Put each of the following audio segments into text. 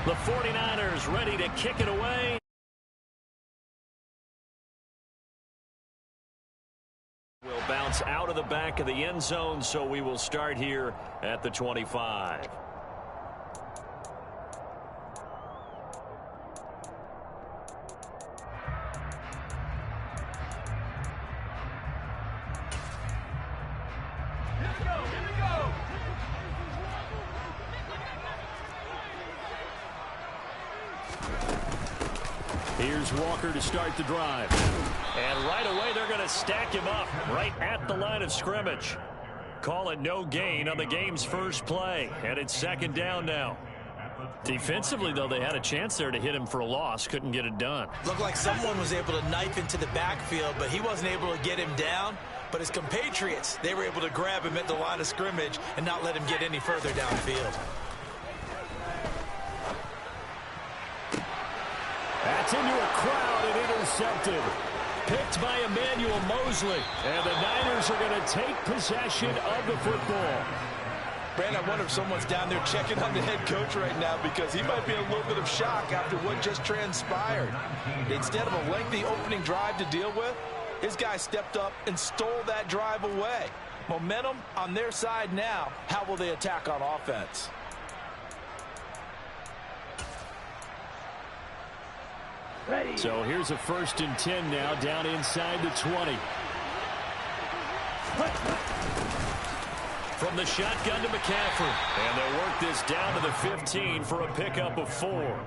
The 49ers ready to kick it away. Will bounce out of the back of the end zone, so we will start here at the 25. Here's Walker to start the drive. And right away, they're going to stack him up right at the line of scrimmage. Call it no gain on the game's first play. And it's second down now. Defensively, though, they had a chance there to hit him for a loss. Couldn't get it done. Looked like someone was able to knife into the backfield, but he wasn't able to get him down. But his compatriots, they were able to grab him at the line of scrimmage and not let him get any further downfield. That's into a crowd and intercepted. Picked by Emmanuel Mosley. And the Niners are going to take possession of the football. Brandon, I wonder if someone's down there checking on the head coach right now because he might be in a little bit of shock after what just transpired. Instead of a lengthy opening drive to deal with, his guy stepped up and stole that drive away. Momentum on their side now. How will they attack on offense? Ready. So here's a 1st and 10 now, down inside the 20. From the shotgun to McCaffrey. And they'll work this down to the 15 for a pickup of 4.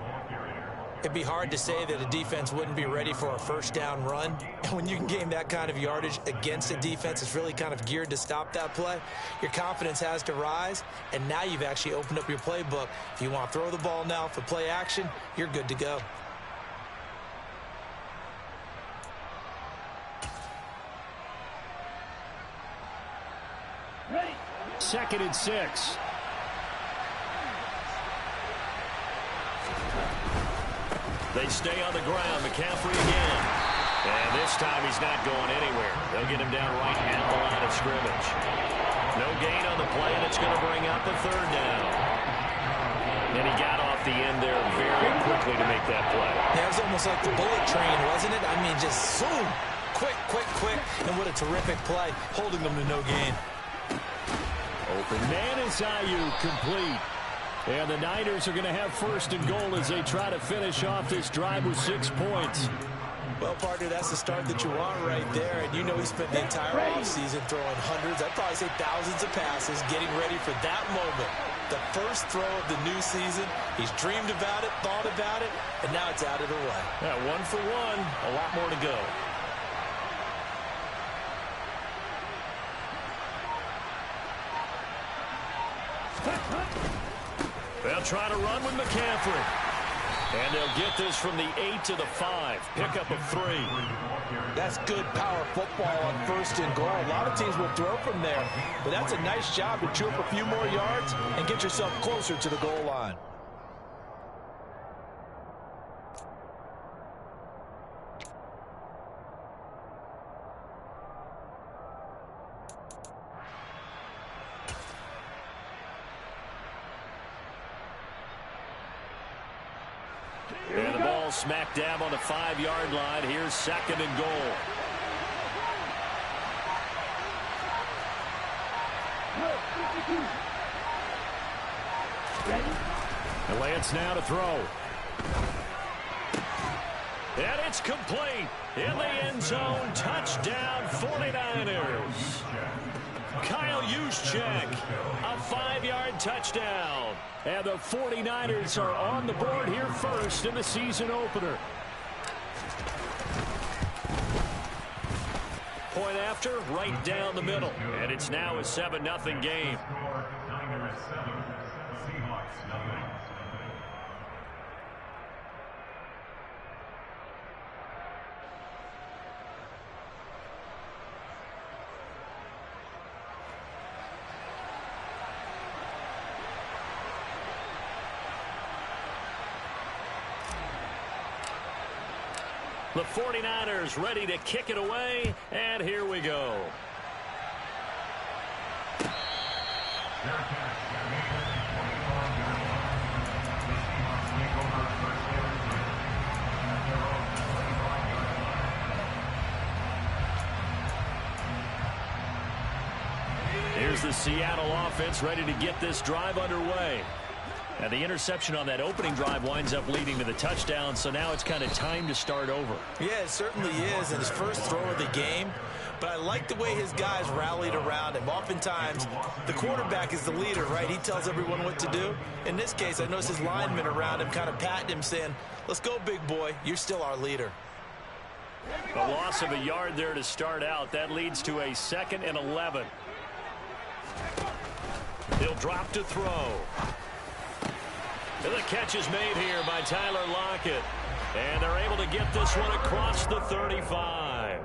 It'd be hard to say that a defense wouldn't be ready for a first down run. And when you can gain that kind of yardage against a defense that's really kind of geared to stop that play, your confidence has to rise. And now you've actually opened up your playbook. If you want to throw the ball now for play action, you're good to go. Ready. 2nd and 6. They stay on the ground. McCaffrey again. And this time he's not going anywhere. They'll get him down right at the line of scrimmage. No gain on the play, and it's going to bring up the 3rd down. And he got off the end there very quickly to make that play. Yeah, it was almost like the bullet train, wasn't it? I mean, just zoom. Quick, quick, quick. And what a terrific play, holding them to no gain. Open man is Ayuk, complete. And the Niners are going to have 1st and goal as they try to finish off this drive with 6 points. Well, partner, that's the start that you want right there. And you know he spent the entire offseason throwing hundreds, I'd probably say thousands of passes, getting ready for that moment. The first throw of the new season. He's dreamed about it, thought about it, and now it's out of the way. Yeah, 1 for 1, a lot more to go. They'll try to run with McCaffrey. And they'll get this from the 8 to the 5. Pickup of 3. That's good power football on 1st and goal. A lot of teams will throw from there. But that's a nice job to chew up a few more yards and get yourself closer to the goal line. And the ball smack dab on the 5-yard line. Here's 2nd and goal. And Lance now to throw. And it's complete. In the end zone. Touchdown 49ers. Kyle Juszczyk, a 5-yard touchdown. And the 49ers are on the board here first in the season opener. Point after, right down the middle. And it's now a 7-0 game. The 49ers ready to kick it away, and here we go. the Seattle offense ready to get this drive underway. And the interception on that opening drive winds up leading to the touchdown, so now it's kind of time to start over. Yeah, it certainly is, and his first throw of the game. But I like the way his guys rallied around him. Oftentimes, the quarterback is the leader, right? He tells everyone what to do. In this case, I noticed his linemen around him kind of patting him, saying, let's go, big boy. You're still our leader. A loss of a yard there to start out. That leads to a 2nd and 11. He'll drop to throw. And the catch is made here by Tyler Lockett. And they're able to get this one across the 35.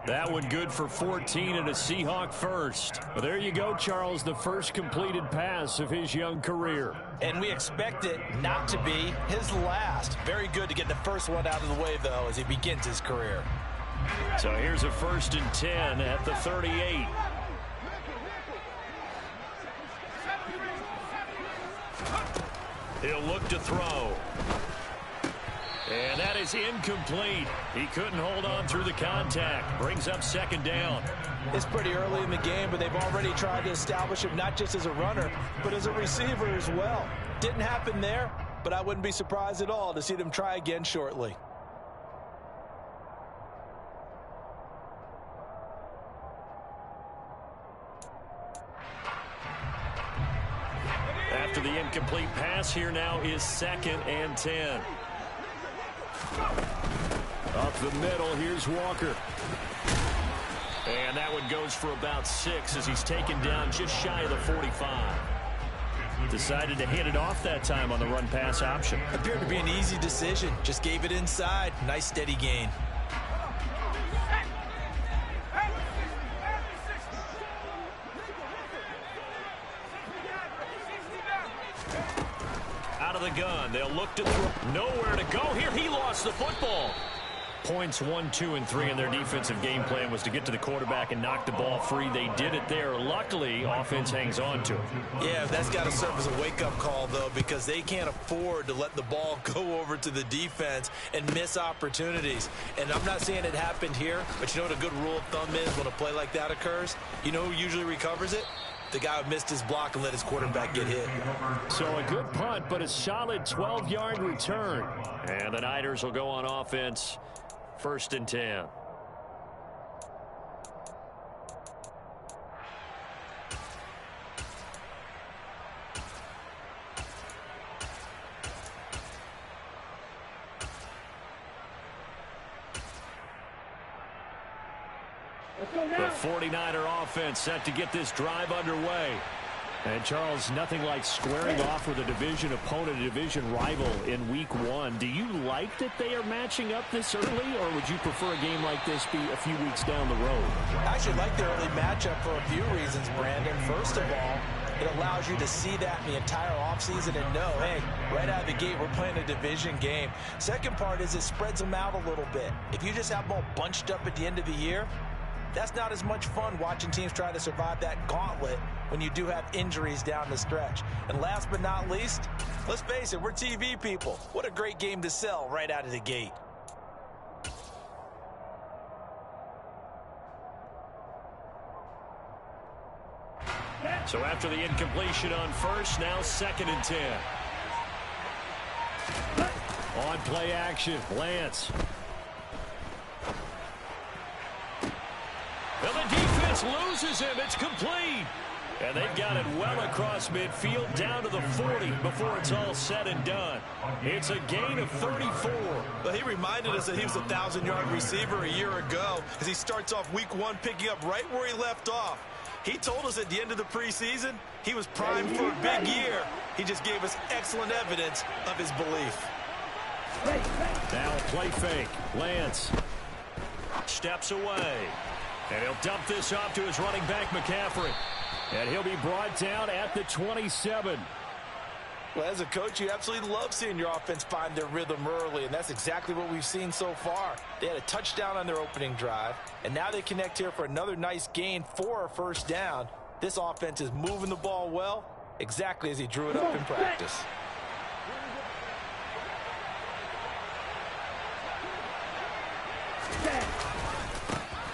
That one good for 14 and a Seahawk first. Well, there you go, Charles, the first completed pass of his young career. And we expect it not to be his last. Very good to get the first one out of the way, though, as he begins his career. So here's a 1st and 10 at the 38. He'll look to throw. And that is incomplete. He couldn't hold on through the contact. Brings up 2nd down. It's pretty early in the game, but they've already tried to establish him not just as a runner, but as a receiver as well. Didn't happen there, but I wouldn't be surprised at all to see them try again shortly. After the incomplete pass, here now is 2nd and 10. Up the middle, here's Walker. And that one goes for about 6 as he's taken down just shy of the 45. Decided to hand it off that time on the run-pass option. Appeared to be an easy decision. Just gave it inside. Nice steady gain. Out of the gun. They'll look to throw. Nowhere to go here. He lost the football. Points 1, 2, and 3 in their defensive game plan was to get to the quarterback and knock the ball free. They did it there. Luckily, offense hangs on to it. Yeah, that's got to serve as a wake-up call, though, because they can't afford to let the ball go over to the defense and miss opportunities. And I'm not saying it happened here, but you know what a good rule of thumb is when a play like that occurs? You know who usually recovers it? The guy who missed his block and let his quarterback get hit. So a good punt, but a solid 12-yard return. And the Niners will go on offense. 1st and 10. The 49er offense set to get this drive underway. And, Charles, nothing like squaring off with a division opponent, a division rival in Week 1. Do you like that they are matching up this early, or would you prefer a game like this be a few weeks down the road? I actually like the early matchup for a few reasons, Brandon. First of all, it allows you to see that in the entire offseason and know, hey, right out of the gate, we're playing a division game. Second part is it spreads them out a little bit. If you just have them all bunched up at the end of the year, that's not as much fun watching teams try to survive that gauntlet when you do have injuries down the stretch. And last but not least, let's face it, we're TV people. What a great game to sell right out of the gate. So after the incompletion on first, now 2nd and 10. On play action, Lance. Well, the defense loses him. It's complete. And they've got it well across midfield down to the 40 before it's all said and done. It's a gain of 34. Well, he reminded us that he was a 1,000-yard receiver a year ago as he starts off Week 1 picking up right where he left off. He told us at the end of the preseason he was primed for a big year. He just gave us excellent evidence of his belief. Now a play fake. Lance steps away. And he'll dump this off to his running back, McCaffrey. And he'll be brought down at the 27. Well, as a coach, you absolutely love seeing your offense find their rhythm early, and that's exactly what we've seen so far. They had a touchdown on their opening drive, and now they connect here for another nice gain for a 1st down. This offense is moving the ball well, exactly as he drew it up in practice.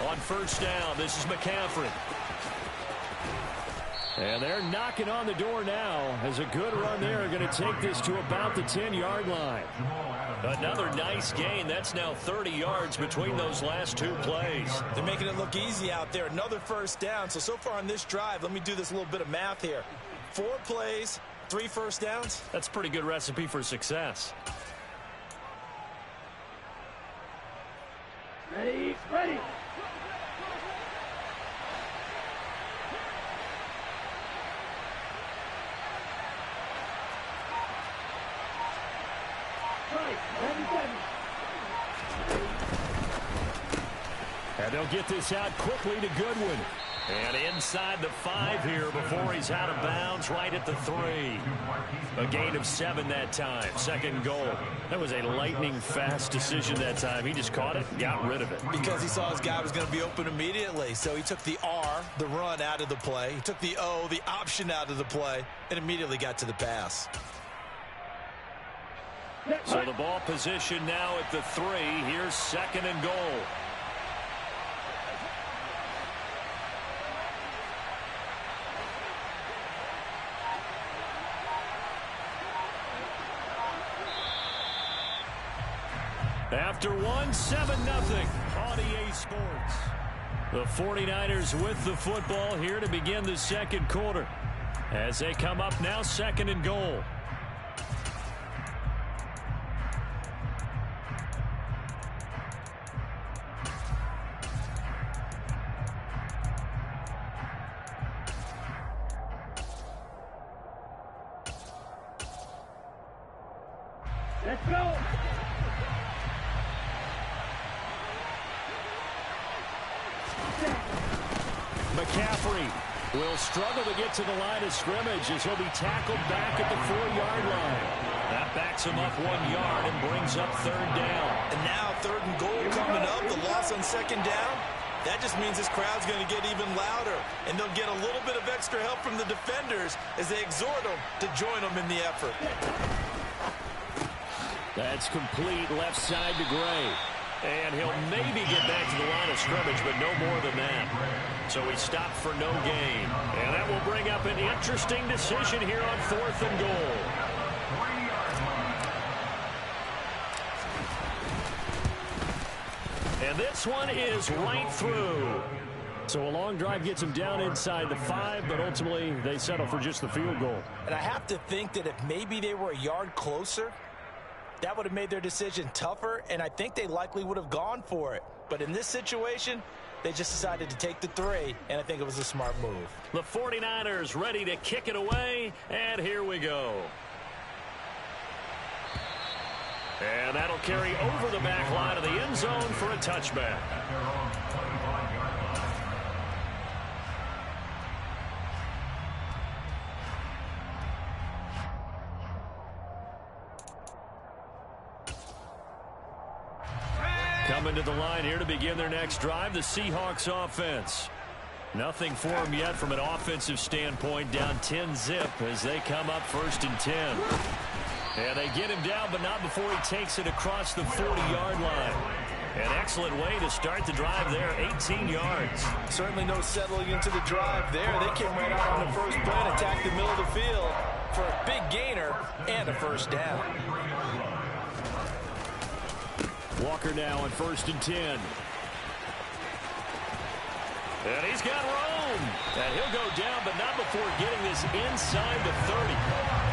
On 1st down, this is McCaffrey. And they're knocking on the door now as a good run there are going to take this to about the 10-yard line. Another nice gain. That's now 30 yards between those last two plays. They're making it look easy out there. Another first down. So far on this drive, let me do this little bit of math here. 4 plays, 3 first downs. That's a pretty good recipe for success. Ready. And they'll get this out quickly to Goodwin. And inside the 5 here before he's out of bounds, right at the 3. A gain of 7 that time. Second goal. That was a lightning-fast decision that time. He just caught it and got rid of it. Because he saw his guy was going to be open immediately. So he took the R, the run, out of the play. He took the O, the option, out of the play, and immediately got to the pass. So the ball position now at the 3. Here's second and goal. After 1, 7-0 on EA Sports. The 49ers with the football here to begin the second quarter. As they come up now, second and goal. Let's go. McCaffrey will struggle to get to the line of scrimmage as he'll be tackled back at the 4-yard line. That backs him up 1 yard and brings up third down. And now third and goal coming up. The loss on second down. That just means this crowd's going to get even louder. And they'll get a little bit of extra help from the defenders as they exhort them to join them in the effort. That's complete left side to Gray. And he'll maybe get back to the line of scrimmage, but no more than that. So he stopped for no gain. And that will bring up an interesting decision here on 4th and goal. And this one is right through. So a long drive gets him down inside the 5, but ultimately they settle for just the field goal. And I have to think that if maybe they were a yard closer, that would have made their decision tougher, and I think they likely would have gone for it. But in this situation, they just decided to take the 3, and I think it was a smart move. The 49ers ready to kick it away, and here we go. And that'll carry over the back line of the end zone for a touchback. Coming to the line here to begin their next drive, the Seahawks offense. Nothing for them yet from an offensive standpoint, down 10-zip as they come up 1st and 10. And they get him down, but not before he takes it across the 40-yard line. An excellent way to start the drive there, 18 yards. Certainly no settling into the drive there. They came right out on the first play and attacked the middle of the field for a big gainer and a first down. Walker now on 1st and 10. And he's got room. And he'll go down, but not before getting this inside the 30.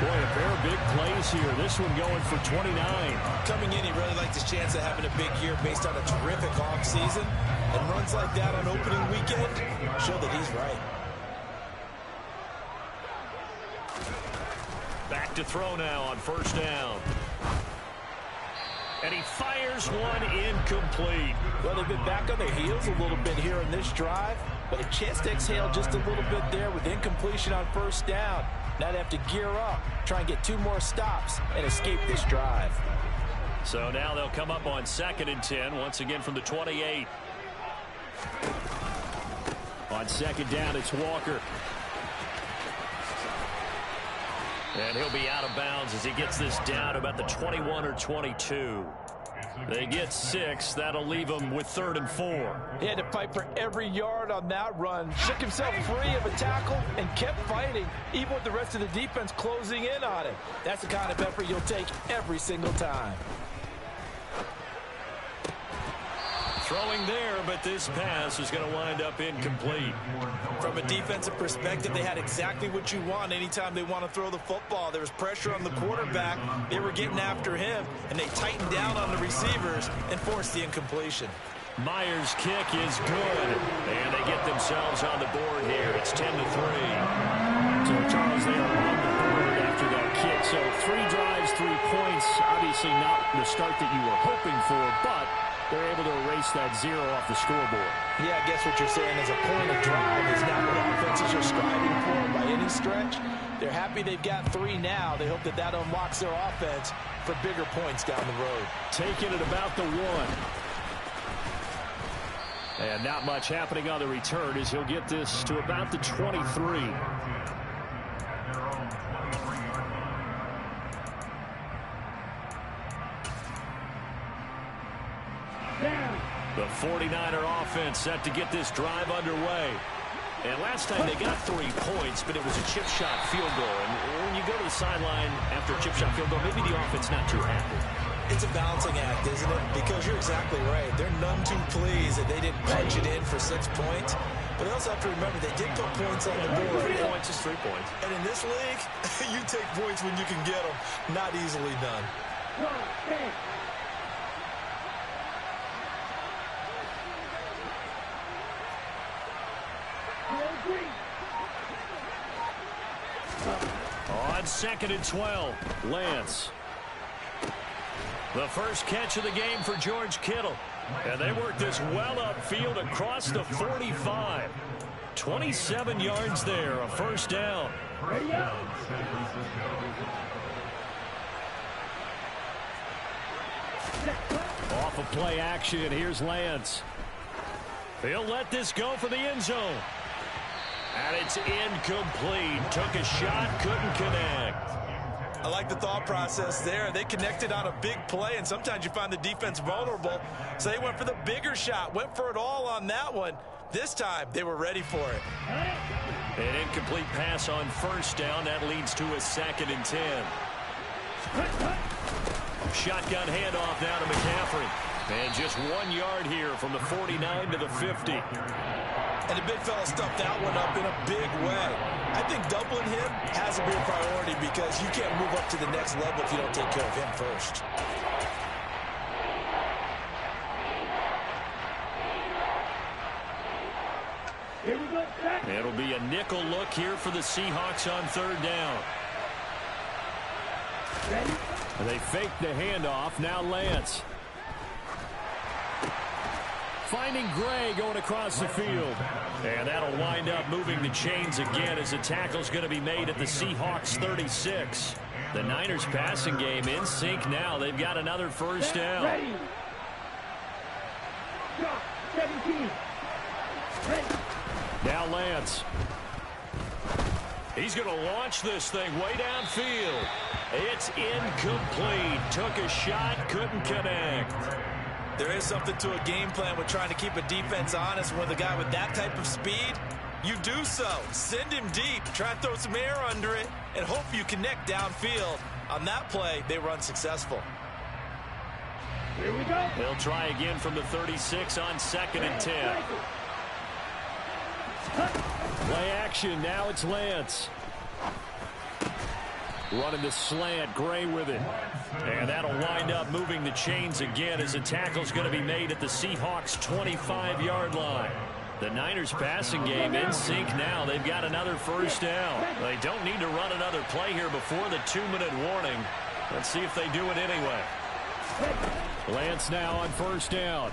Boy, a pair of big plays here. This one going for 29. Coming in, he really liked his chance of having a big year based on a terrific offseason. And runs like that on opening weekend show that he's right. Back to throw now on 1st down. And he fires one incomplete. Well, they've been back on their heels a little bit here in this drive, but a chance to exhale just a little bit there with incompletion on 1st down. Now they have to gear up, try and get 2 more stops, and escape this drive. So now they'll come up on 2nd and 10, once again from the 28. On 2nd down, it's Walker. And he'll be out of bounds as he gets this down about the 21 or 22. They get 6. That'll leave them with 3rd and 4. He had to fight for every yard on that run. Shook himself free of a tackle and kept fighting, even with the rest of the defense closing in on him. That's the kind of effort you'll take every single time. Throwing there, but this pass is going to wind up incomplete. From a defensive perspective, they had exactly what you want anytime they want to throw the football. There was pressure on the quarterback. They were getting after him, and they tightened down on the receivers and forced the incompletion. Myers' kick is good, and they get themselves on the board here. It's 10-3. So, Charles, they are on the board after that kick. So, 3 drives, 3 points. Obviously not the start that you were hoping for, but they're able to erase that 0 off the scoreboard. Yeah, I guess what you're saying is a point of drive is not what offenses are striving for by any stretch. They're happy they've got 3 now. They hope that that unlocks their offense for bigger points down the road. Taking it about the 1. And not much happening on the return as he'll get this to about the 23. The 49er offense set to get this drive underway. And last time they got 3 points, but it was a chip shot field goal. And when you go to the sideline after a chip shot field goal, maybe the offense not too happy. It's a balancing act, isn't it? Because you're exactly right. They're none too pleased that they didn't punch it in for 6 points. But they also have to remember they did put points on the board. 3 points is 3 points. And in this league, you take points when you can get them. Not easily done. On 2nd and 12, Lance. The first catch of the game for George Kittle. And they work this well upfield across the 45. 27 yards there, a first down. Off of play action, here's Lance. He'll let this go for the end zone. And it's incomplete. Took a shot, couldn't connect. I like the thought process there. They connected on a big play, and sometimes you find the defense vulnerable. So they went for the bigger shot, went for it all on that one. This time, they were ready for it. An incomplete pass on first down. That leads to a 2nd and 10. Shotgun handoff now to McCaffrey. And just 1 yard here from the 49 to the 50. And the big fella stuffed that one up in a big way. I think doubling him has to be a priority because you can't move up to the next level if you don't take care of him first. Here we go, Jack. It'll be a nickel look here for the Seahawks on 3rd down. Ready? And they fake the handoff. Now Lance. Finding Gray going across the field. And that'll wind up moving the chains again as the tackle's going to be made at the Seahawks 36. The Niners passing game in sync now. They've got another first down. Ready. Shot. 17. Ready. Now Lance. He's going to launch this thing way downfield. It's incomplete. Took a shot, couldn't connect. There is something to a game plan with trying to keep a defense honest. With a guy with that type of speed, you do so. Send him deep. Try to throw some air under it and hope you connect downfield. On that play, they were unsuccessful. Here we go. They'll try again from the 36 on 2nd and 10. Play action. Now it's Lance. Running the slant. Gray with it. And that'll wind up moving the chains again as the tackle's going to be made at the Seahawks 25-yard line. The Niners passing game in sync now. They've got another first down. They don't need to run another play here before the 2-minute warning. Let's see if they do it anyway. Lance now on first down.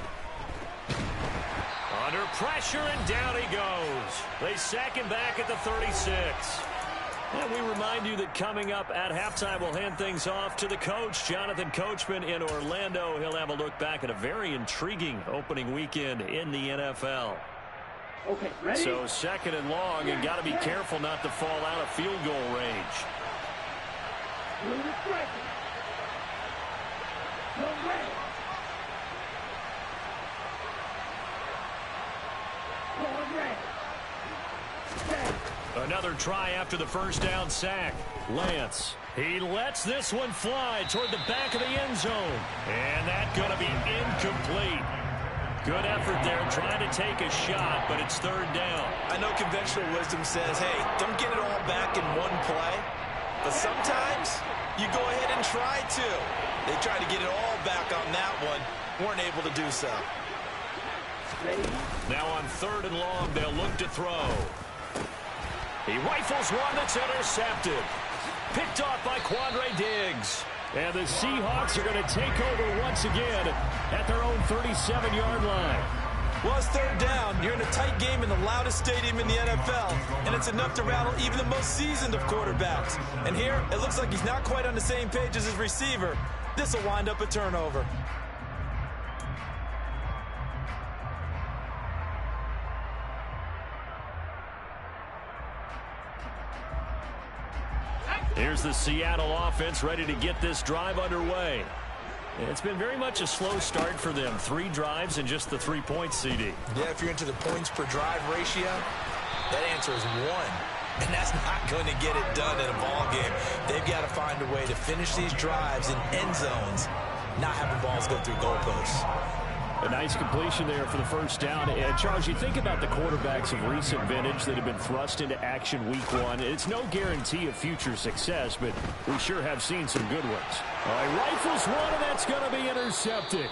Under pressure, and down he goes. They sack him back at the 36. And we remind you that coming up at halftime, we'll hand things off to the coach, Jonathan Coachman in Orlando. He'll have a look back at a very intriguing opening weekend in the NFL. Okay, ready? So 2nd and long, and got to be careful not to fall out of field goal range. Move the striker. Go ready. another try after the first down sack. Lance, he lets this one fly toward the back of the end zone. And that's going to be incomplete. Good effort there, trying to take a shot, but it's third down. I know conventional wisdom says, hey, don't get it all back in one play. But sometimes you go ahead and try to. They tried to get it all back on that one. Weren't able to do so. Now on third and long, they'll look to throw. He rifles one that's intercepted. Picked off by Quandre Diggs. And the Seahawks are going to take over once again at their own 37-yard line. Well, it's third down. You're in a tight game in the loudest stadium in the NFL, and it's enough to rattle even the most seasoned of quarterbacks. And here, it looks like he's not quite on the same page as his receiver. This will wind up a turnover. Here's the Seattle offense ready to get this drive underway. It's been very much a slow start for them. 3 drives and just the 3 points, CD. Yeah, if you're into the points per drive ratio, that answer is 1. And that's not going to get it done in a ball game. They've got to find a way to finish these drives in end zones, not having balls go through goalposts. A nice completion there for the first down. And Charles, you think about the quarterbacks of recent vintage that have been thrust into action week 1. It's no guarantee of future success, but we sure have seen some good ones. He rifles one, and that's going to be intercepted.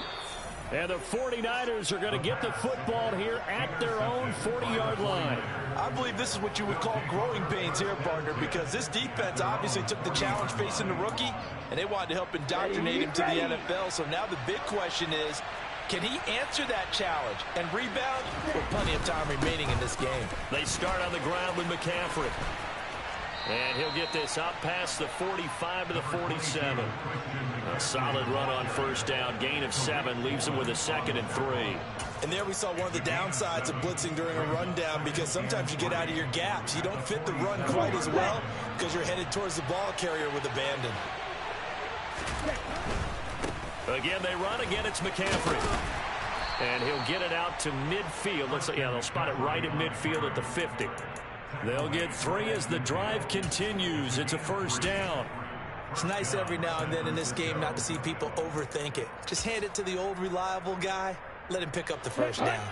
And the 49ers are going to get the football here at their own 40-yard line. I believe this is what you would call growing pains here, partner, because this defense obviously took the challenge facing the rookie, and they wanted to help indoctrinate him to the NFL. So now the big question is, can he answer that challenge and rebound with plenty of time remaining in this game? They start on the ground with McCaffrey. And he'll get this up past the 45 to the 47. A solid run on first down. Gain of 7 leaves him with a 2nd and 3. And there we saw one of the downsides of blitzing during a rundown, because sometimes you get out of your gaps. You don't fit the run quite as well because you're headed towards the ball carrier with abandon. Again, they run. Again, it's McCaffrey. And he'll get it out to midfield. Looks like, yeah, they'll spot it right at midfield at the 50. They'll get 3 as the drive continues. It's a first down. It's nice every now and then in this game not to see people overthink it. Just hand it to the old reliable guy. Let him pick up the first down.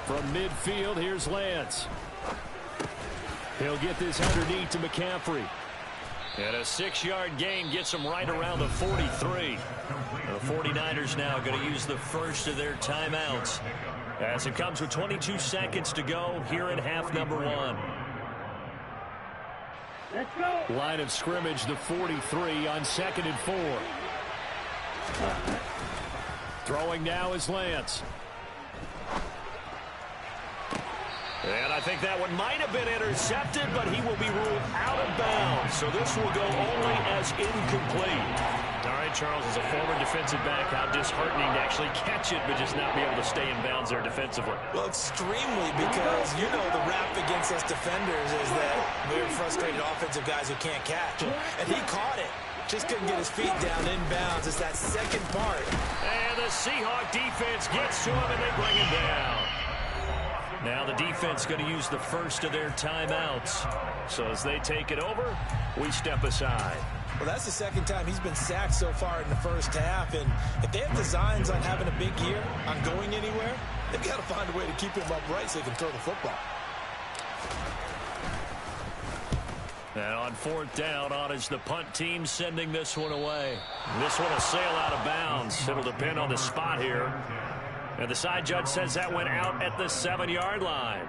From midfield, here's Lance. He'll get this underneath to McCaffrey. And a 6-yard gain gets them right around the 43. The 49ers now going to use the first of their timeouts, as it comes with 22 seconds to go here in half number 1. Let's go. Line of scrimmage, the 43 on 2nd and 4. Throwing now is Lance. And I think that one might have been intercepted, but he will be ruled out of bounds. So this will go only as incomplete. All right, Charles, as a former defensive back, how disheartening to actually catch it, but just not be able to stay in bounds there defensively. Well, extremely, because you know the rap against us defenders is that we're frustrated offensive guys who can't catch. And he caught it. Just couldn't get his feet down in bounds. It's that second part. And the Seahawk defense gets to him, and they bring him down. Now the defense going to use the first of their timeouts. So as they take it over, we step aside. Well, that's the second time he's been sacked so far in the first half. And if they have designs on having a big year, on going anywhere, they've got to find a way to keep him upright so they can throw the football. And on 4th down, on is the punt team sending this one away. This one will sail out of bounds. It'll depend on the spot here. And the side judge says that went out at the 7-yard line.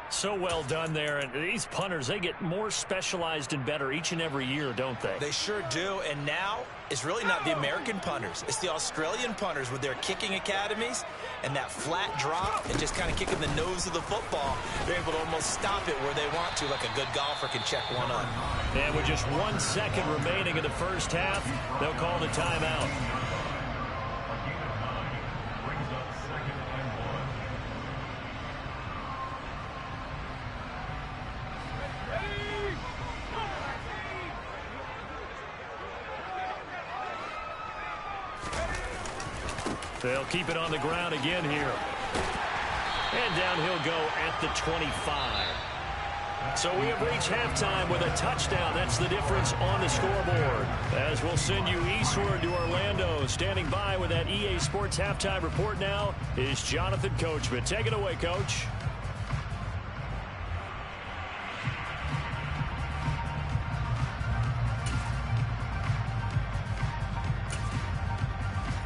So well done there. And these punters, they get more specialized and better each and every year, don't they? They sure do. And now it's really not the American punters. It's the Australian punters with their kicking academies and that flat drop and just kind of kicking the nose of the football. They're able to almost stop it where they want to, like a good golfer can check one up. And with just 1 second remaining in the first half, they'll call the timeout. They'll keep it on the ground again here. And down he'll go at the 25. So we have reached halftime with a touchdown. That's the difference on the scoreboard. As we'll send you eastward to Orlando. Standing by with that EA Sports halftime report now is Jonathan Coachman. Take it away, Coach.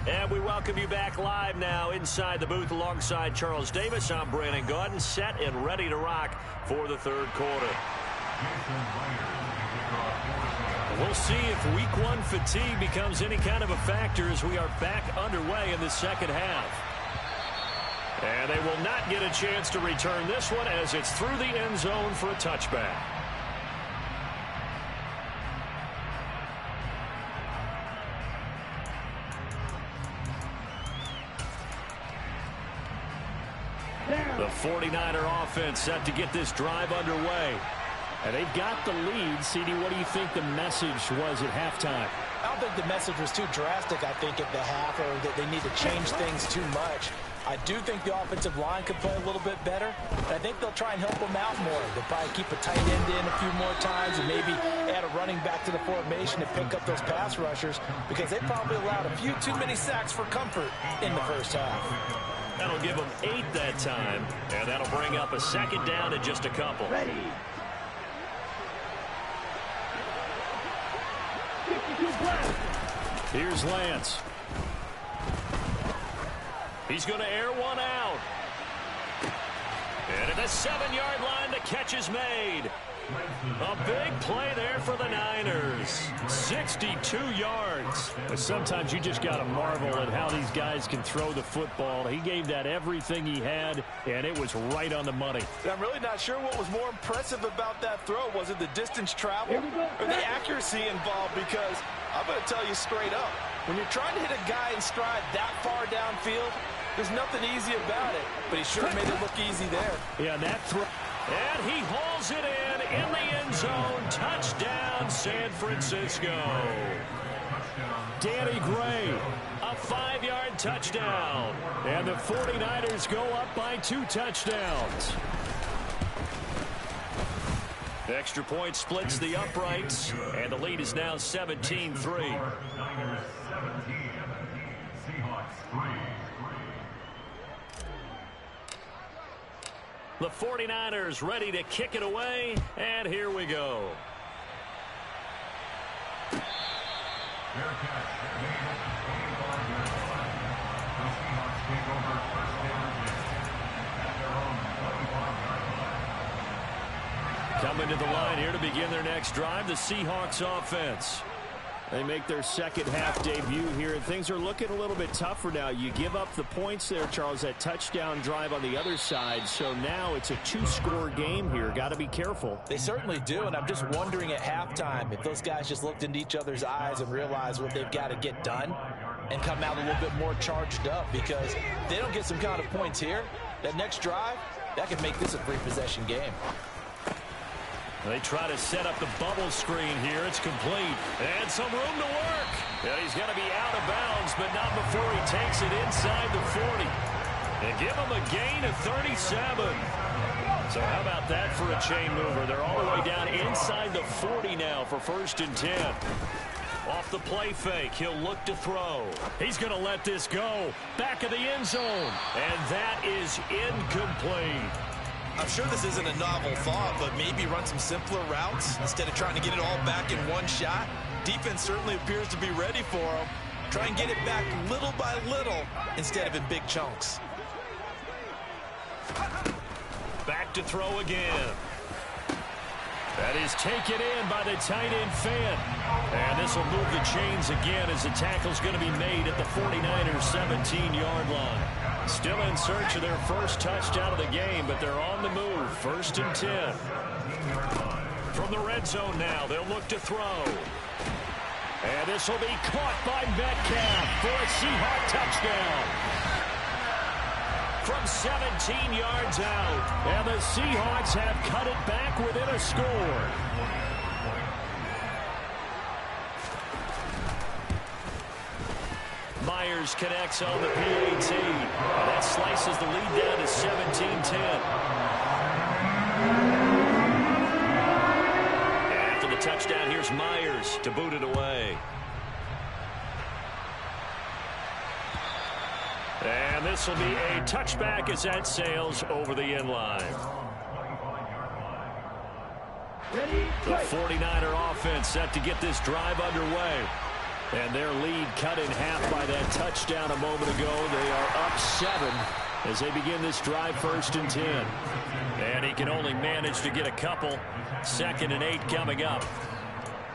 And we welcome you back live now inside the booth alongside Charles Davis. I'm Brandon Gaudin, set and ready to rock for the third quarter. We'll see if week one fatigue becomes any kind of a factor as we are back underway in the second half. And they will not get a chance to return this one as it's through the end zone for a touchback. The 49er offense set to get this drive underway. And they've got the lead. CD, what do you think the message was at halftime? I don't think the message was too drastic, I think, at the half, or that they need to change things too much. I do think the offensive line could play a little bit better. And I think they'll try and help them out more. They'll probably keep a tight end in a few more times and maybe add a running back to the formation to pick up those pass rushers because they probably allowed a few too many sacks for comfort in the first half. That'll give them 8 that time, and that'll bring up a second down in just a couple. Ready. 52 plus. Here's Lance. He's going to air one out. And at the 7-yard line, the catch is made. A big play there for the Niners. 62 yards. But sometimes you just got to marvel at how these guys can throw the football. He gave that everything he had, and it was right on the money. I'm really not sure what was more impressive about that throw. Was it the distance traveled or the accuracy involved? Because I'm going to tell you straight up, when you're trying to hit a guy in stride that far downfield, there's nothing easy about it. But he sure made it look easy there. Yeah, that throw. And he hauls it in the end zone. Touchdown, San Francisco. Danny Gray, a 5-yard touchdown. And the 49ers go up by 2 touchdowns. The extra point splits the uprights, and the lead is now 17-3. The 49ers ready to kick it away, and here we go. Coming to the line here to begin their next drive, the Seahawks offense. They make their second half debut here, and things are looking a little bit tougher now. You give up the points there, Charles, that touchdown drive on the other side. So now it's a 2-score game here. Got to be careful. They certainly do, and I'm just wondering at halftime if those guys just looked into each other's eyes and realized what they've got to get done and come out a little bit more charged up, because if they don't get some kind of points here, that next drive, that could make this a 3-possession game. They try to set up the bubble screen here. It's complete. And some room to work. And he's going to be out of bounds, but not before he takes it inside the 40. And give him a gain of 37. So how about that for a chain mover? They're all the way down inside the 40 now for 1st and 10. Off the play fake, he'll look to throw. He's going to let this go. Back of the end zone. And that is incomplete. I'm sure this isn't a novel thought, but maybe run some simpler routes instead of trying to get it all back in one shot. Defense certainly appears to be ready for him. Try and get it back little by little instead of in big chunks. Back to throw again. That is taken in by the tight end Fant. And this will move the chains again as the tackle's going to be made at the 49ers 17-yard line. Still in search of their first touchdown of the game, but they're on the move. 1st and 10. From the red zone now, they'll look to throw. And this will be caught by Metcalf for a Seahawk touchdown. From 17 yards out, and the Seahawks have cut it back within a score. 49ers connects on the PAT. That slices the lead down to 17-10. After the touchdown, here's Myers to boot it away. And this will be a touchback as that sails over the end line. The 49er offense set to get this drive underway. And their lead cut in half by that touchdown a moment ago. They are up 7 as they begin this drive 1st and 10. And he can only manage to get a couple. 2nd and 8 coming up.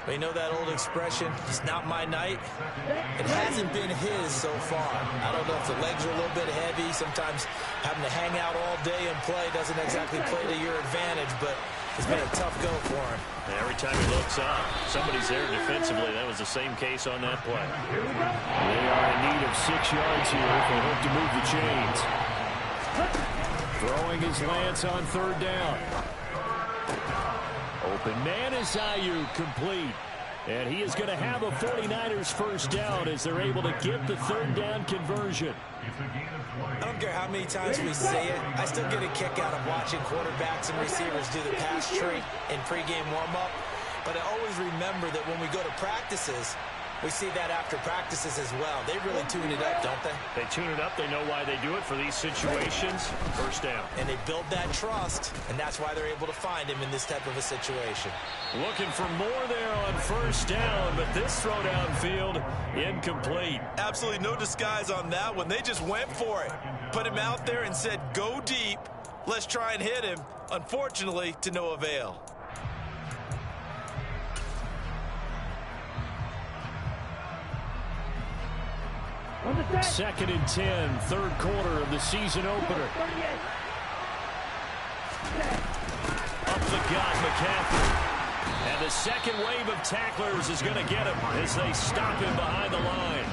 You know that old expression, it's not my night? It hasn't been his so far. I don't know if the legs are a little bit heavy. Sometimes having to hang out all day and play doesn't exactly play to your advantage, but it's been a tough go for him. Every time he looks up, somebody's there defensively. That was the same case on that play. They are in need of 6 yards here if they hope to move the chains. Throwing his Lance on 3rd down. Open man is Ayuk, complete. And he is going to have a 49ers 1st down as they're able to get the 3rd down conversion. I don't care how many times we say it, I still get a kick out of watching quarterbacks and receivers do the pass tree in pregame warm-up. But I always remember that when we go to practices, we see that after practices as well. They really tune it up, don't they? They tune it up. They know why they do it for these situations. 1st down. And they build that trust, and that's why they're able to find him in this type of a situation. Looking for more there on 1st down, but this throw downfield incomplete. Absolutely no disguise on that one. They just went for it. Put him out there and said, go deep. Let's try and hit him. Unfortunately, to no avail. On the set. 2nd and 10, 3rd quarter of the season opener. 38. Up the gut, McCaffrey. And the second wave of tacklers is going to get him as they stop him behind the line.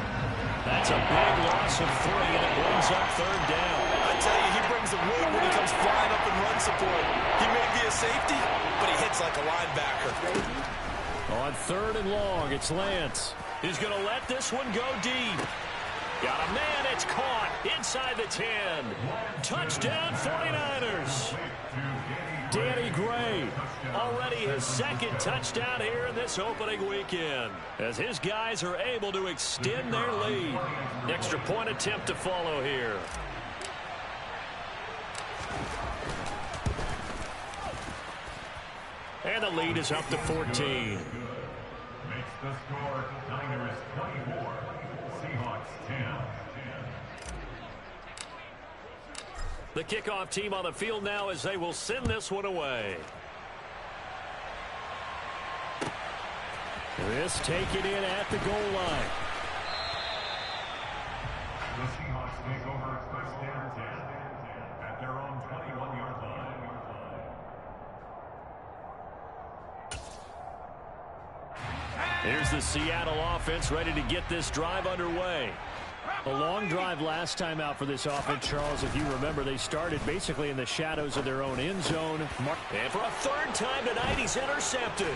That's a big loss of 3, and it brings up 3rd down. I tell you, he brings the wood when he comes flying up in run support. He may be a safety, but he hits like a linebacker. On 3rd and long, it's Lance. He's going to let this one go deep. Got a man, it's caught inside the 10. Touchdown 49ers. Danny Gray, already his 2nd touchdown here in this opening weekend, as his guys are able to extend their lead. Extra point attempt to follow here. And the lead is up to 14. Makes the score Niners 24, Seahawks 10. The kickoff team on the field now as they will send this one away. This taken in at the goal line. The Seahawks take over 1st and 10 at their own 21-yard line. Here's the Seattle offense ready to get this drive underway. A long drive last time out for this offense, Charles. If you remember, they started basically in the shadows of their own end zone. And for a 3rd time tonight, he's intercepted.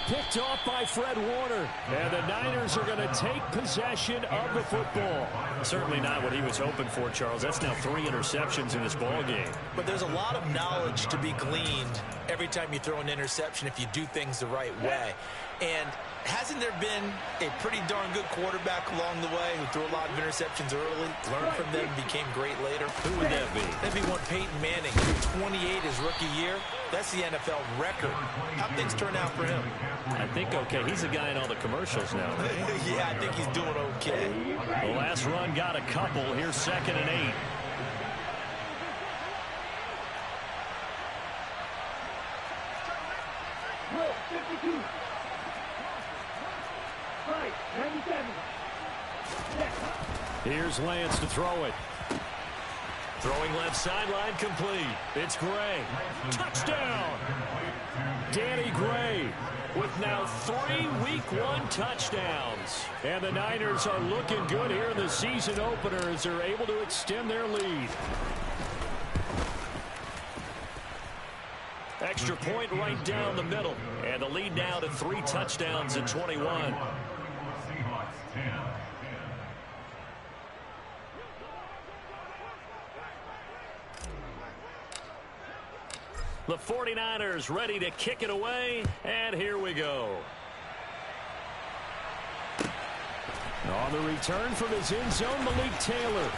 Picked off by Fred Warner. And the Niners are going to take possession of the football. Certainly not what he was hoping for, Charles. That's now 3 interceptions in this ball game. But there's a lot of knowledge to be gleaned every time you throw an interception if you do things the right way. And hasn't there been a pretty darn good quarterback along the way who threw a lot of interceptions early, learned from them, became great later? Who would that be? That'd be one Peyton Manning, 28 his rookie year. That's the NFL record. How'd things turn out for him? I think okay. He's a guy in all the commercials now. Yeah, I think he's doing okay. The last run got a couple. Here's 2nd and 8. Will, 52. Right, 97. Here's Lance to throw it. Throwing left sideline complete. It's Gray. Touchdown! Danny Gray with now 3 Week 1 touchdowns. And the Niners are looking good here in the season opener as they're able to extend their lead. Extra point right down the middle. And the lead now to 3 touchdowns at 21. Seahawks 10. The 49ers ready to kick it away, and here we go. On the return from his end zone, Malik Taylor.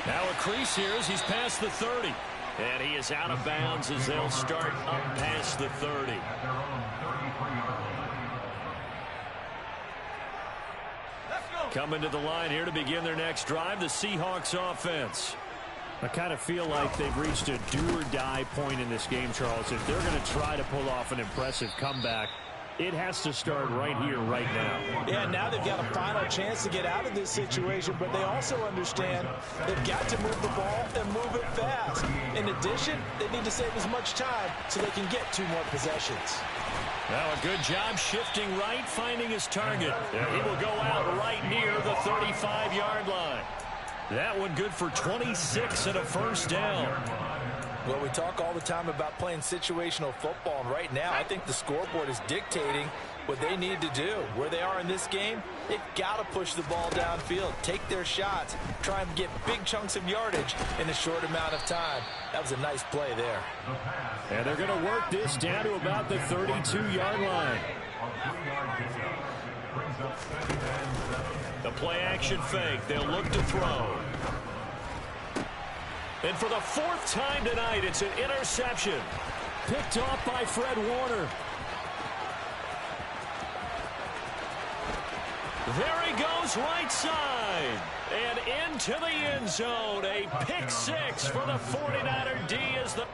Now a crease here as he's past the 30. And he is out of bounds as they'll start up past the 30. Coming to the line here to begin their next drive, the Seahawks offense. I kind of feel like they've reached a do-or-die point in this game, Charles. If they're going to try to pull off an impressive comeback, it has to start right here, right now. Yeah, now they've got a final chance to get out of this situation, but they also understand they've got to move the ball and move it fast. In addition, they need to save as much time so they can get 2 more possessions. Now a good job shifting right, finding his target. He will go out right near the 35-yard line. That one good for 26 and a first down. Well, we talk all the time about playing situational football, and right now I think the scoreboard is dictating what they need to do. Where they are in this game, they've got to push the ball downfield, take their shots, try and get big chunks of yardage in a short amount of time. That was a nice play there. And they're going to work this down to about the 32-yard line. The play-action fake. They'll look to throw. And for the 4th time tonight, it's an interception. Picked off by Fred Warner. There he goes, right side. And into the end zone. A pick 6 for the 49er D as the...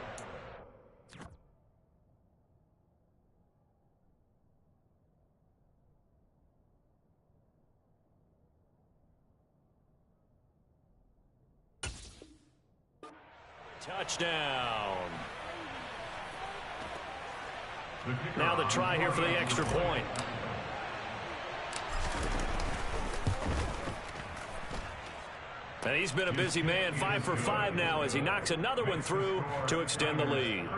Touchdown. Now the try here for the extra point. And he's been a busy man, 5 for 5 now as he knocks another one through to extend the lead.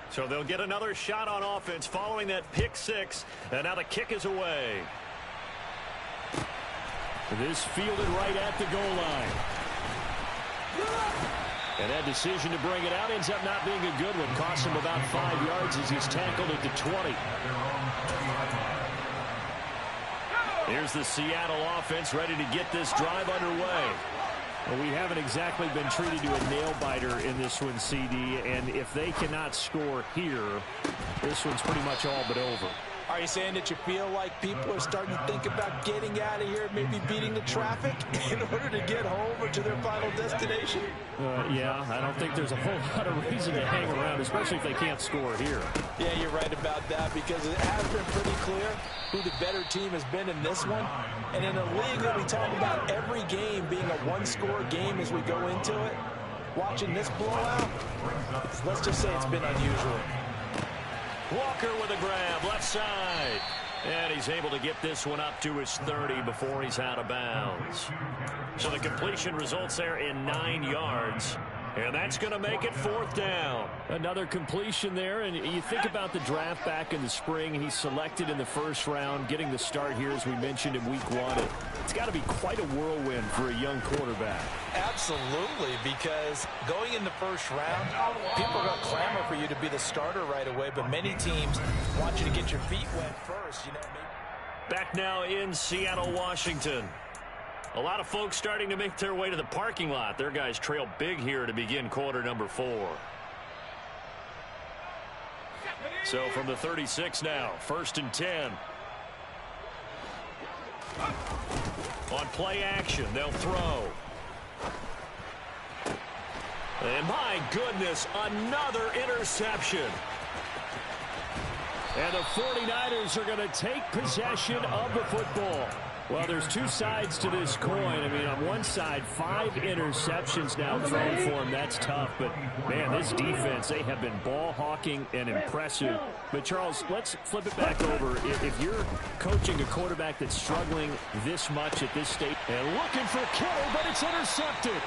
So they'll get another shot on offense following that pick 6, and now the kick is away. This fielded right at the goal line. And that decision to bring it out ends up not being a good one. Costs him about 5 yards as he's tackled at the 20. Here's the Seattle offense ready to get this drive underway. Well, we haven't exactly been treated to a nail-biter in this one, CD. And if they cannot score here, this one's pretty much all but over. Are you saying that you feel like people are starting to think about getting out of here, maybe beating the traffic in order to get home or to their final destination? Yeah, I don't think there's a whole lot of reason to hang around, especially if they can't score here. Yeah, you're right about that because it has been pretty clear who the better team has been in this one. And in a league that we talk about every game being a one-score game as we go into it, watching this blowout, let's just say it's been unusual. Walker with a grab, left side. And he's able to get this one up to his 30 before he's out of bounds. So the completion results there in 9 yards. And that's going to make it 4th down. Another completion there, and you think about the draft back in the spring. He's selected in the 1st round, getting the start here, as we mentioned, in week 1. It's got to be quite a whirlwind for a young quarterback. Absolutely, because going in the 1st round, people are going to clamor for you to be the starter right away, but many teams want you to get your feet wet first. You know, back now in Seattle, Washington. A lot of folks starting to make their way to the parking lot. Their guys trail big here to begin quarter number 4. So from the 36 now, 1st and 10. On play action, they'll throw. And my goodness, another interception. And the 49ers are going to take possession of the football. Well, there's 2 sides to this coin. I mean, on one side, 5 interceptions now thrown for him. That's tough. But, man, this defense, they have been ball hawking and impressive. But, Charles, let's flip it back over. If you're coaching a quarterback that's struggling this much at this stage, and looking for Kittle, but it's intercepted.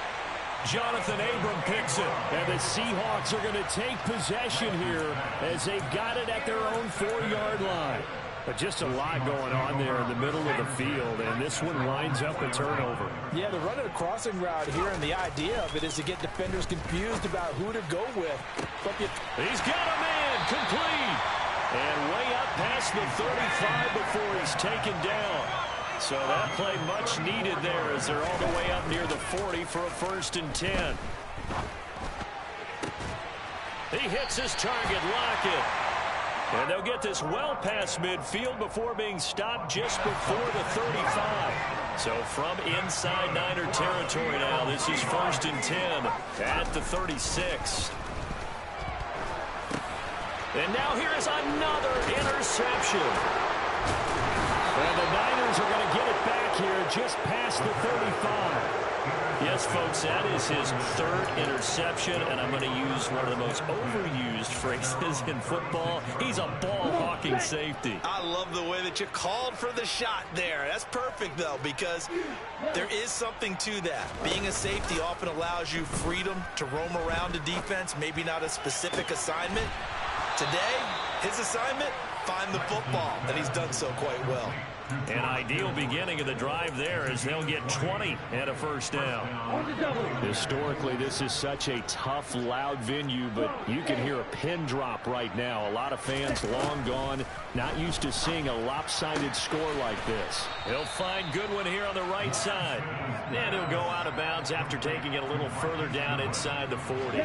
Jonathan Abram picks it. And the Seahawks are going to take possession here as they've got it at their own 4-yard line. But just a lot going on there in the middle of the field, and this one winds up a turnover. Yeah, they're running a crossing route here, and the idea of it is to get defenders confused about who to go with. But he's got a man complete, and way up past the 35 before he's taken down. So that play much needed there as they're all the way up near the 40 for a 1st and 10. He hits his target, Lockett. And they'll get this well past midfield before being stopped just before the 35. So from inside Niner territory now, this is 1st and 10 at the 36. And now here is another interception. And the Niners are going to get it back here just past the 35. Yes, folks, that is his 3rd interception, and I'm going to use one of the most overused phrases in football. He's a ball-hawking safety. I love the way that you called for the shot there. That's perfect, though, because there is something to that. Being a safety often allows you freedom to roam around a defense, maybe not a specific assignment. Today, his assignment, find the football, and he's done so quite well. An ideal beginning of the drive there as they'll get 20 and a 1st down. Historically, this is such a tough, loud venue, but you can hear a pin drop right now. A lot of fans long gone, not used to seeing a lopsided score like this. He'll find Goodwin here on the right side. And he'll go out of bounds after taking it a little further down inside the 40.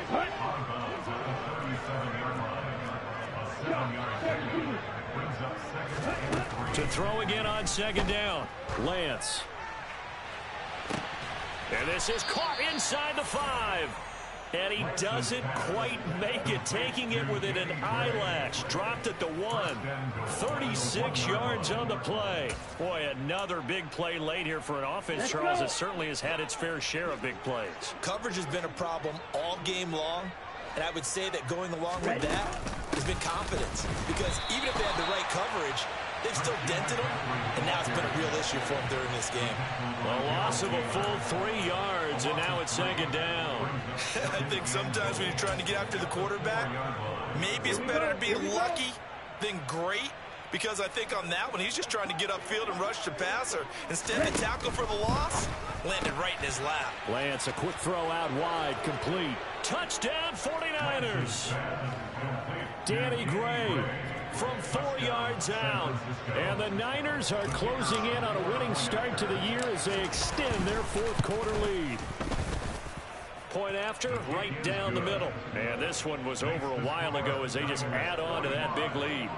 To throw again on 2nd down, Lance. And this is caught inside the 5. And he doesn't quite make it, taking it within an eyelash. Dropped at the 1. 36 yards on the play. Boy, another big play late here for an offense, Charles, that certainly has had its fair share of big plays. Coverage has been a problem all game long, and I would say that going along with that has been confidence. Because even if they had the right coverage, they've still dented them, and now it's been a real issue for them during this game. A loss of a full 3 yards, and now it's 2nd down. I think sometimes when you're trying to get after the quarterback, maybe it's better to be lucky than great, because I think on that one, he's just trying to get upfield and rush the passer. Instead, the tackle for the loss landed right in his lap. Lance, a quick throw out wide, complete. Touchdown, 49ers. Danny Gray from 4 yards out. And the Niners are closing in on a winning start to the year as they extend their 4th quarter lead. Point after, right down the middle. And this one was over a while ago as they just add on to that big lead.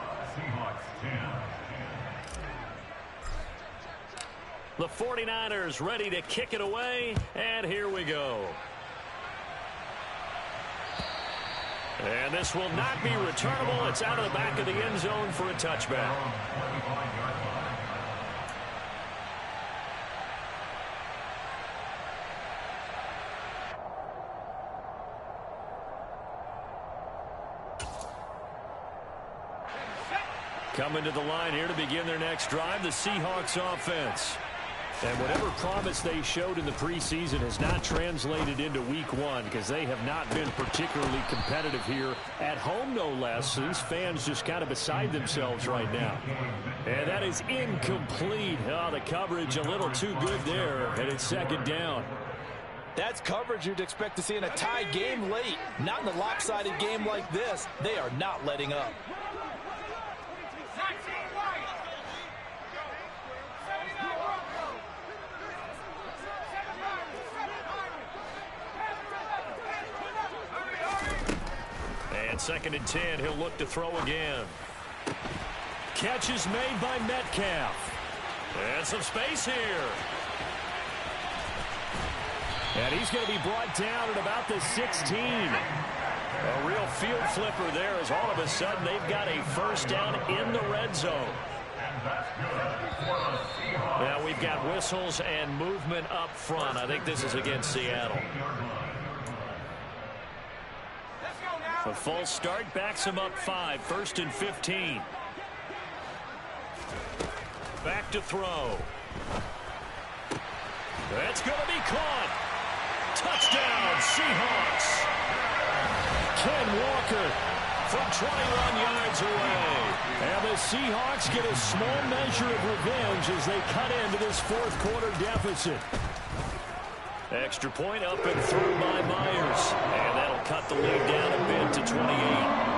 The 49ers ready to kick it away, and here we go. And this will not be returnable. It's out of the back of the end zone for a touchback. Coming to the line here to begin their next drive, the Seahawks offense. And whatever promise they showed in the preseason has not translated into week 1 because they have not been particularly competitive here at home, no less. So these fans just kind of beside themselves right now. And that is incomplete. Oh, the coverage a little too good there, and it's 2nd down. That's coverage you'd expect to see in a tie game late. Not in a lopsided game like this. They are not letting up. And 2nd and 10, he'll look to throw again. Catch is made by Metcalf. And some space here. And he's going to be brought down at about the 16. A real field flipper there as all of a sudden they've got a 1st down in the red zone. Now we've got whistles and movement up front. I think this is against Seattle. A false start backs him up 5. 1st and 15. Back to throw. That's going to be caught. Touchdown, Seahawks. Ken Walker from 21 yards away. And the Seahawks get a small measure of revenge as they cut into this fourth quarter deficit. Extra point up and through by Myers. And that'll cut the lead down a bit to 28.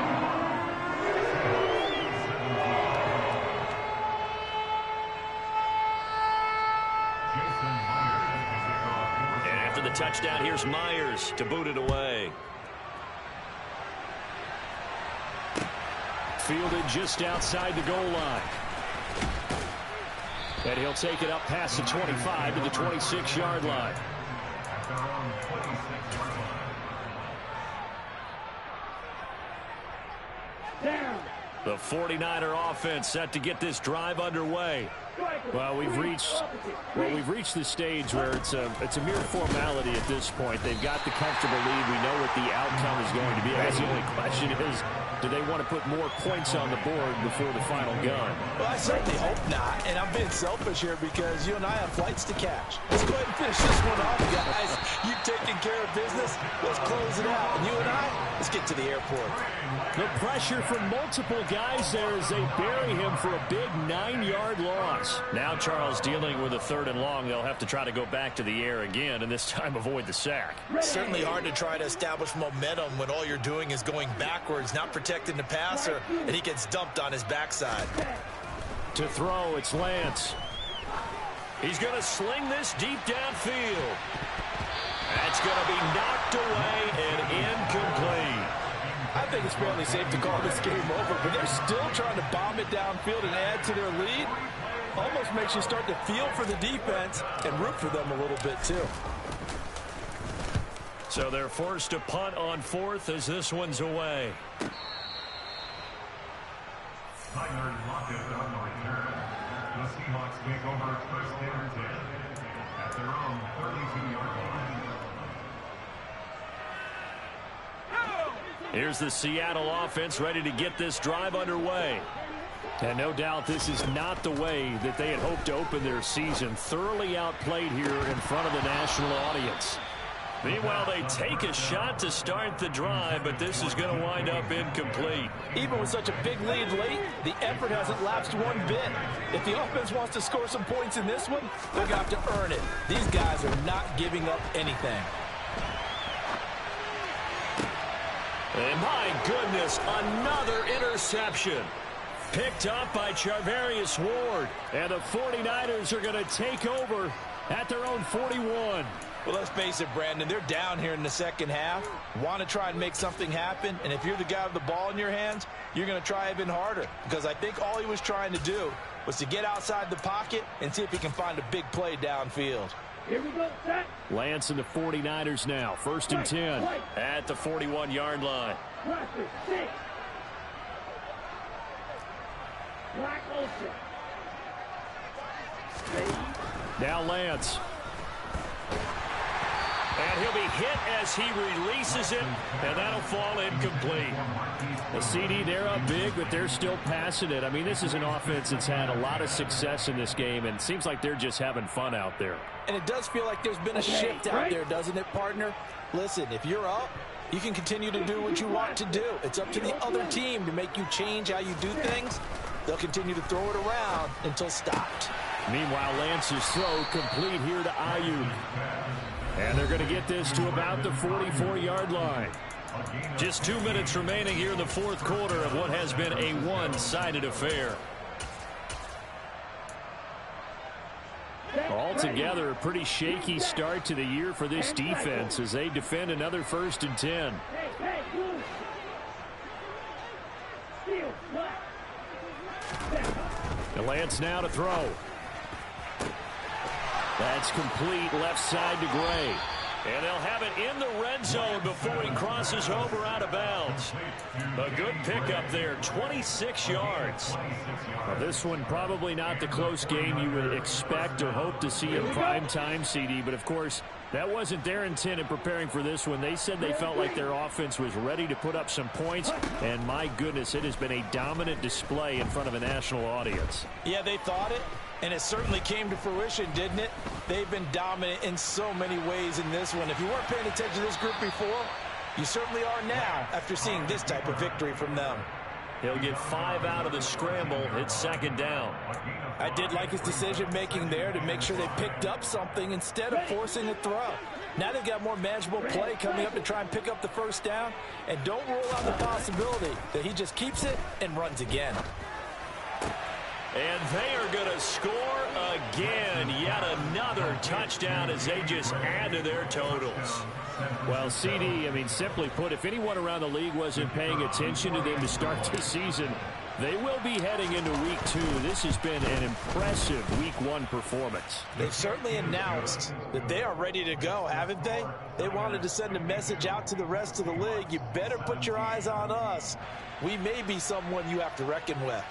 The touchdown, here's Myers to boot it away. Fielded just outside the goal line. And he'll take it up past the 25 to the 26-yard line. Down. The 49er offense set to get this drive underway. Well, we've reached the stage where it's a mere formality at this point. They've got the comfortable lead. We know what the outcome is going to be. I guess the only question is, do they want to put more points on the board before the final gun? Well, I certainly hope not, and I'm being selfish here because you and I have flights to catch. Let's go ahead and finish this one off, guys. You've taken care of business. Let's close it out. And you and I, let's get to the airport. The pressure from multiple guys there as they bury him for a big 9-yard loss. Now Charles dealing with a 3rd and long. They'll have to try to go back to the air again, and this time avoid the sack. Certainly hard to try to establish momentum when all you're doing is going backwards, not protecting the passer, and he gets dumped on his backside. To throw, it's Lance. He's going to sling this deep downfield. That's going to be knocked away and incomplete. I think it's fairly safe to call this game over, but they're still trying to bomb it downfield and add to their lead. Almost makes you start to feel for the defense and root for them a little bit too. So they're forced to punt on 4th as this one's away. Tyler Lockett on the return. The Seahawks take over 1st and 10 at their own 32-yard line. Here's the Seattle offense ready to get this drive underway. And no doubt this is not the way that they had hoped to open their season. Thoroughly outplayed here in front of the national audience. Meanwhile, they take a shot to start the drive, but this is going to wind up incomplete. Even with such a big lead late, the effort hasn't lapsed one bit. If the offense wants to score some points in this one, they're going to have to earn it. These guys are not giving up anything. And my goodness, another interception. Picked up by Charvarius Ward. And the 49ers are going to take over at their own 41. Well, let's face it, Brandon, they're down here in the second half. Want to try and make something happen, and if you're the guy with the ball in your hands, you're going to try even harder, because I think all he was trying to do was to get outside the pocket and see if he can find a big play downfield. Here we go, set. Lance and the 49ers now, 1st and 10 at the 41-yard line. Pressure, 6. Black Ocean. Now Lance. And he'll be hit as he releases it, and that'll fall incomplete. The CD, they're up big, but they're still passing it. I mean, this is an offense that's had a lot of success in this game, and it seems like they're just having fun out there. And it does feel like there's been a shift out there, doesn't it, partner? Listen, if you're up, you can continue to do what you want to do. It's up to the other team to make you change how you do things. They'll continue to throw it around until stopped. Meanwhile, Lance's throw complete here to Ayuk. And they're going to get this to about the 44-yard line. Just 2 minutes remaining here in the fourth quarter of what has been a one-sided affair. Altogether, a pretty shaky start to the year for this defense as they defend another 1st and 10. And Lance now to throw. That's complete left side to Gray. And they'll have it in the red zone before he crosses over out of bounds. A good pickup there, 26 yards. Well, this one probably not the close game you would expect or hope to see in prime time, CD. But, of course, that wasn't their intent in preparing for this one. They said they felt like their offense was ready to put up some points. And, my goodness, it has been a dominant display in front of a national audience. Yeah, they thought it. And it certainly came to fruition, didn't it? They've been dominant in so many ways in this one. If you weren't paying attention to this group before, You certainly are now after seeing this type of victory from them. He'll get 5 out of the scramble. It's second down. I did like his decision-making there to make sure they picked up something instead of forcing a throw. Now they've got more manageable play coming up to try and pick up the first down. And don't rule out the possibility that he just keeps it and runs again. And they are going to score again. Yet another touchdown as they just add to their totals. Well, CD, I mean, simply put, if anyone around the league wasn't paying attention to them to start this season, they will be heading into week 2. This has been an impressive week 1 performance. They've certainly announced that they are ready to go, haven't they? They wanted to send a message out to the rest of the league. You better put your eyes on us. We may be someone you have to reckon with.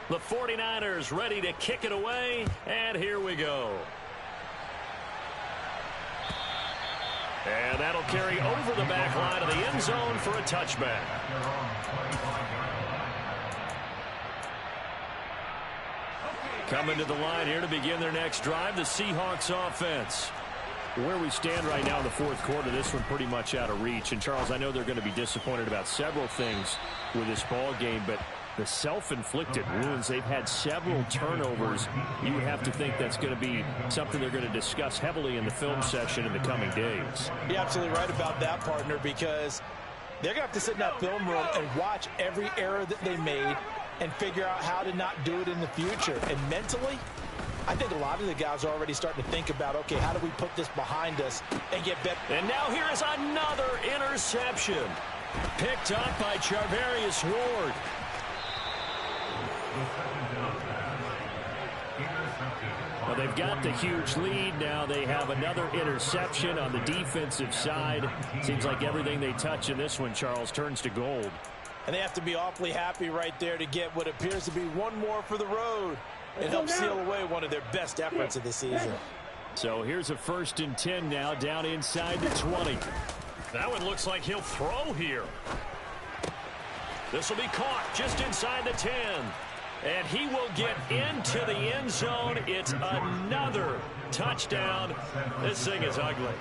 The 49ers ready to kick it away, and here we go. And that'll carry over the back line of the end zone for a touchback. Coming to the line here to begin their next drive, the Seahawks offense. Where we stand right now in the fourth quarter, this one pretty much out of reach. And, Charles, I know they're going to be disappointed about several things with this ball game, but the self-inflicted wounds, they've had several turnovers. You have to think that's going to be something they're going to discuss heavily in the film session in the coming days. You're absolutely right about that, partner, because they're going to have to sit in that film room and watch every error that they made and figure out how to not do it in the future. And mentally, I think a lot of the guys are already starting to think about, okay, how do we put this behind us and get better? And now here is another interception. Picked up by Charvarius Ward. Well, they've got the huge lead. Now they have another interception on the defensive side. Seems like everything they touch in this one, Charles, turns to gold. And they have to be awfully happy right there to get what appears to be one more for the road and help seal away one of their best efforts of the season. So here's a 1st and 10 now, down inside the 20. That one looks like he'll throw here. This will be caught just inside the 10. And he will get into the end zone. It's another touchdown. This thing is ugly.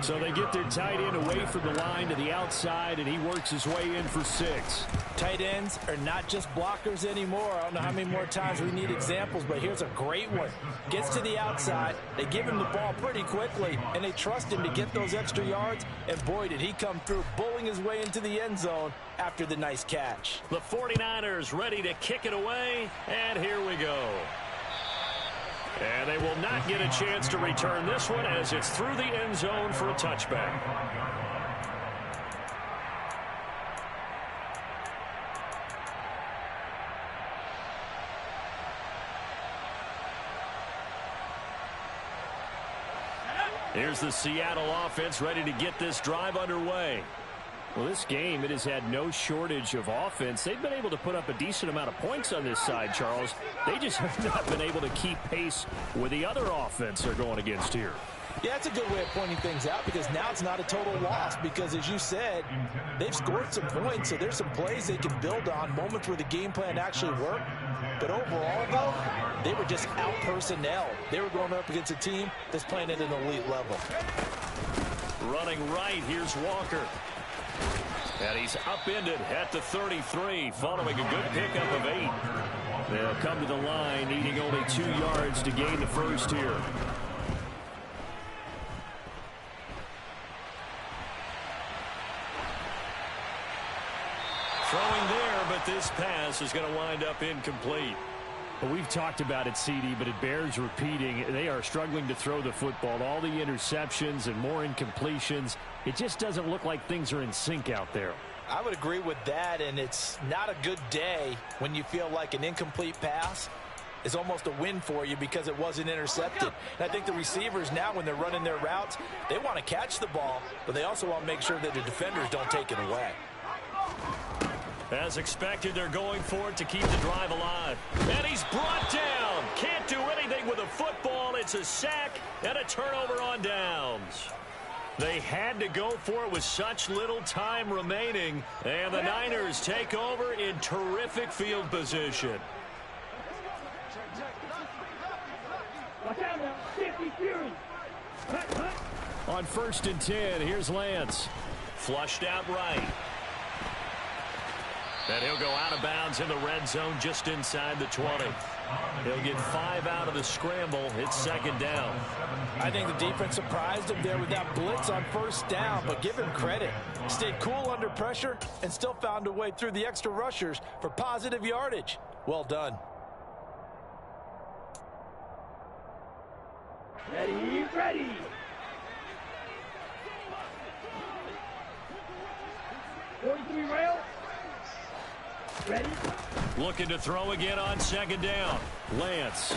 So they get their tight end away from the line to the outside, and he works his way in for 6. Tight ends are not just blockers anymore. I don't know how many more times we need examples, but here's a great one. Gets to the outside. They give him the ball pretty quickly, and they trust him to get those extra yards. And boy, did he come through, bullying his way into the end zone after the nice catch. The 49ers ready to kick it away, and here we go. And they will not get a chance to return this one as it's through the end zone for a touchback. Here's the Seattle offense ready to get this drive underway. Well, this game, it has had no shortage of offense. They've been able to put up a decent amount of points on this side, Charles. They just have not been able to keep pace with the other offense they're going against here. Yeah, that's a good way of pointing things out because now it's not a total loss because, as you said, they've scored some points, so there's some plays they can build on, moments where the game plan actually worked. But overall, though, they were just out-personnel. They were going up against a team that's playing at an elite level. Running right, here's Walker. And he's upended at the 33, following a good pickup of 8. They'll come to the line, needing only 2 yards to gain the first here. Throwing there, but this pass is going to wind up incomplete. Well, we've talked about it, CD, but it bears repeating. They are struggling to throw the football. All the interceptions and more incompletions. It just doesn't look like things are in sync out there. I would agree with that, and it's not a good day when you feel like an incomplete pass is almost a win for you because it wasn't intercepted. And I think the receivers now, when they're running their routes, they want to catch the ball, but they also want to make sure that the defenders don't take it away. As expected, they're going for it to keep the drive alive. And he's brought down. Can't do anything with a football. It's a sack and a turnover on downs. They had to go for it with such little time remaining. And the Niners take over in terrific field position. 50 Fury. Hut, hut. On 1st and 10, here's Lance. Flushed out right. And he'll go out of bounds in the red zone just inside the 20. He'll get 5 out of the scramble. It's 2nd down. I think the defense surprised him there with that blitz on 1st down, but give him credit. Stayed cool under pressure and still found a way through the extra rushers for positive yardage. Well done. Ready, ready. Forty-three rail. Ready. Looking to throw again on 2nd down. Lance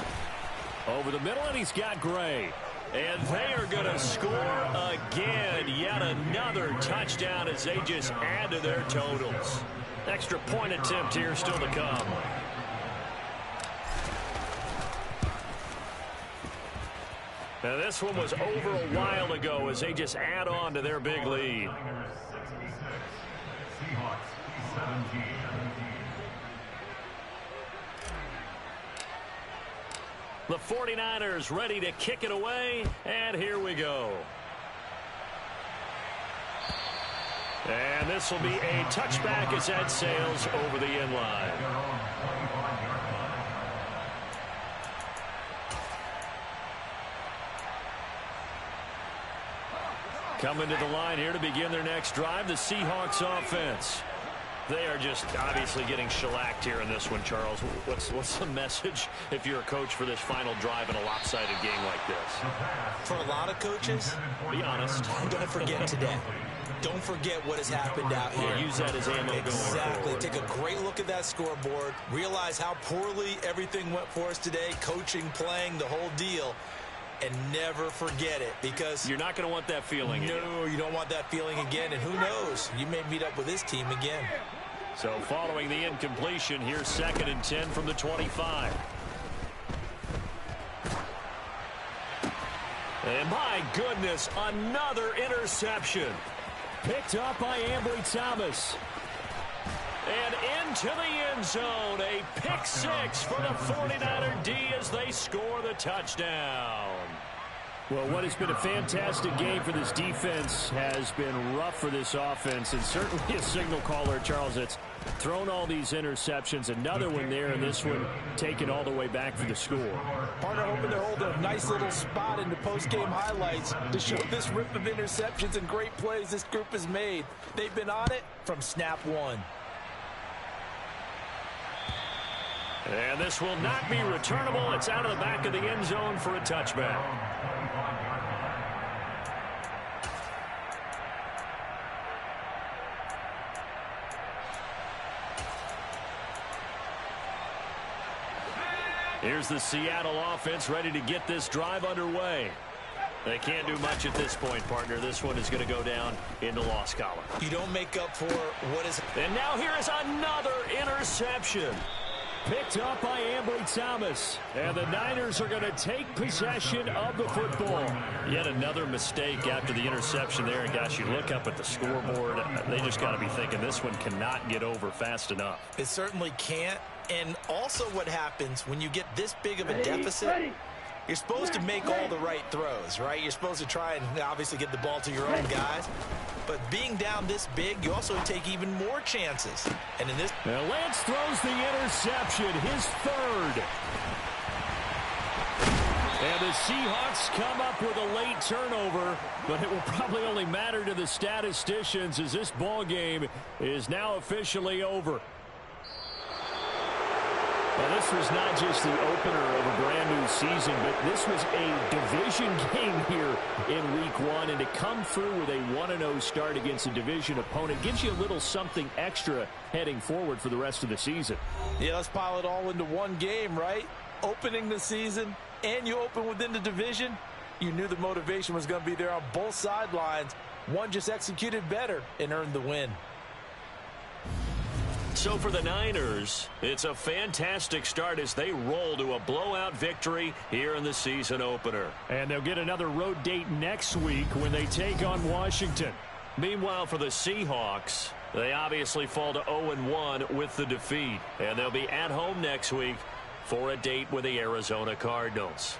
over the middle, and he's got Gray. And they are going to score again. Yet another touchdown as they just add to their totals. Extra point attempt here still to come. Now this one was over a while ago as they just add on to their big lead. The 49ers ready to kick it away, and here we go. And this will be a touchback as that sails over the end line. Coming to the line here to begin their next drive, the Seahawks offense. They are just obviously getting shellacked here in this one, Charles. What's the message if you're a coach for this final drive in a lopsided game like this? For a lot of coaches, be honest. Don't forget today. Don't forget what has happened out here. Yeah, use that as ammo going forward. Exactly. Take a great look at that scoreboard. Realize how poorly everything went for us today. Coaching, playing, the whole deal. And never forget it, because you're not going to want that feeling again. No, you don't want that feeling again. And who knows? You may meet up with this team again. So following the incompletion, here's 2nd and 10 from the 25. And my goodness, another interception. Picked up by Ambry Thomas. And into the end zone, a pick 6 for the 49er D as they score the touchdown. Well, what has been a fantastic game for this defense has been rough for this offense, and certainly a signal caller, Charles, that's thrown all these interceptions. Another one there, and this one taken all the way back for the score. Partner hoping to hold a nice little spot in the post-game highlights to show this rip of interceptions and great plays this group has made. They've been on it from snap one. And this will not be returnable. It's out of the back of the end zone for a touchback. Here's the Seattle offense ready to get this drive underway. They can't do much at this point, partner. This one is going to go down in the loss column. You don't make up for what is... And now here is another interception. Picked up by Ambry Thomas. And the Niners are going to take possession of the football. Yet another mistake after the interception there. And gosh, you look up at the scoreboard, they just got to be thinking this one cannot get over fast enough. It certainly can't. And also what happens when you get this big of a deficit, you're supposed to make all the right throws, right? You're supposed to try and obviously get the ball to your own guys. But being down this big, you also take even more chances. And in this... Now Lance throws the interception, his 3rd. And the Seahawks come up with a late turnover, but it will probably only matter to the statisticians as this ball game is now officially over. Now, this was not just the opener of a brand-new season, but this was a division game here in Week 1. And to come through with a 1-0 start against a division opponent gives you a little something extra heading forward for the rest of the season. Yeah, let's pile it all into one game, right? Opening the season, and you open within the division. You knew the motivation was going to be there on both sidelines. One just executed better and earned the win. So for the Niners, it's a fantastic start as they roll to a blowout victory here in the season opener. And they'll get another road date next week when they take on Washington. Meanwhile, for the Seahawks, they obviously fall to 0-1 with the defeat. And they'll be at home next week for a date with the Arizona Cardinals.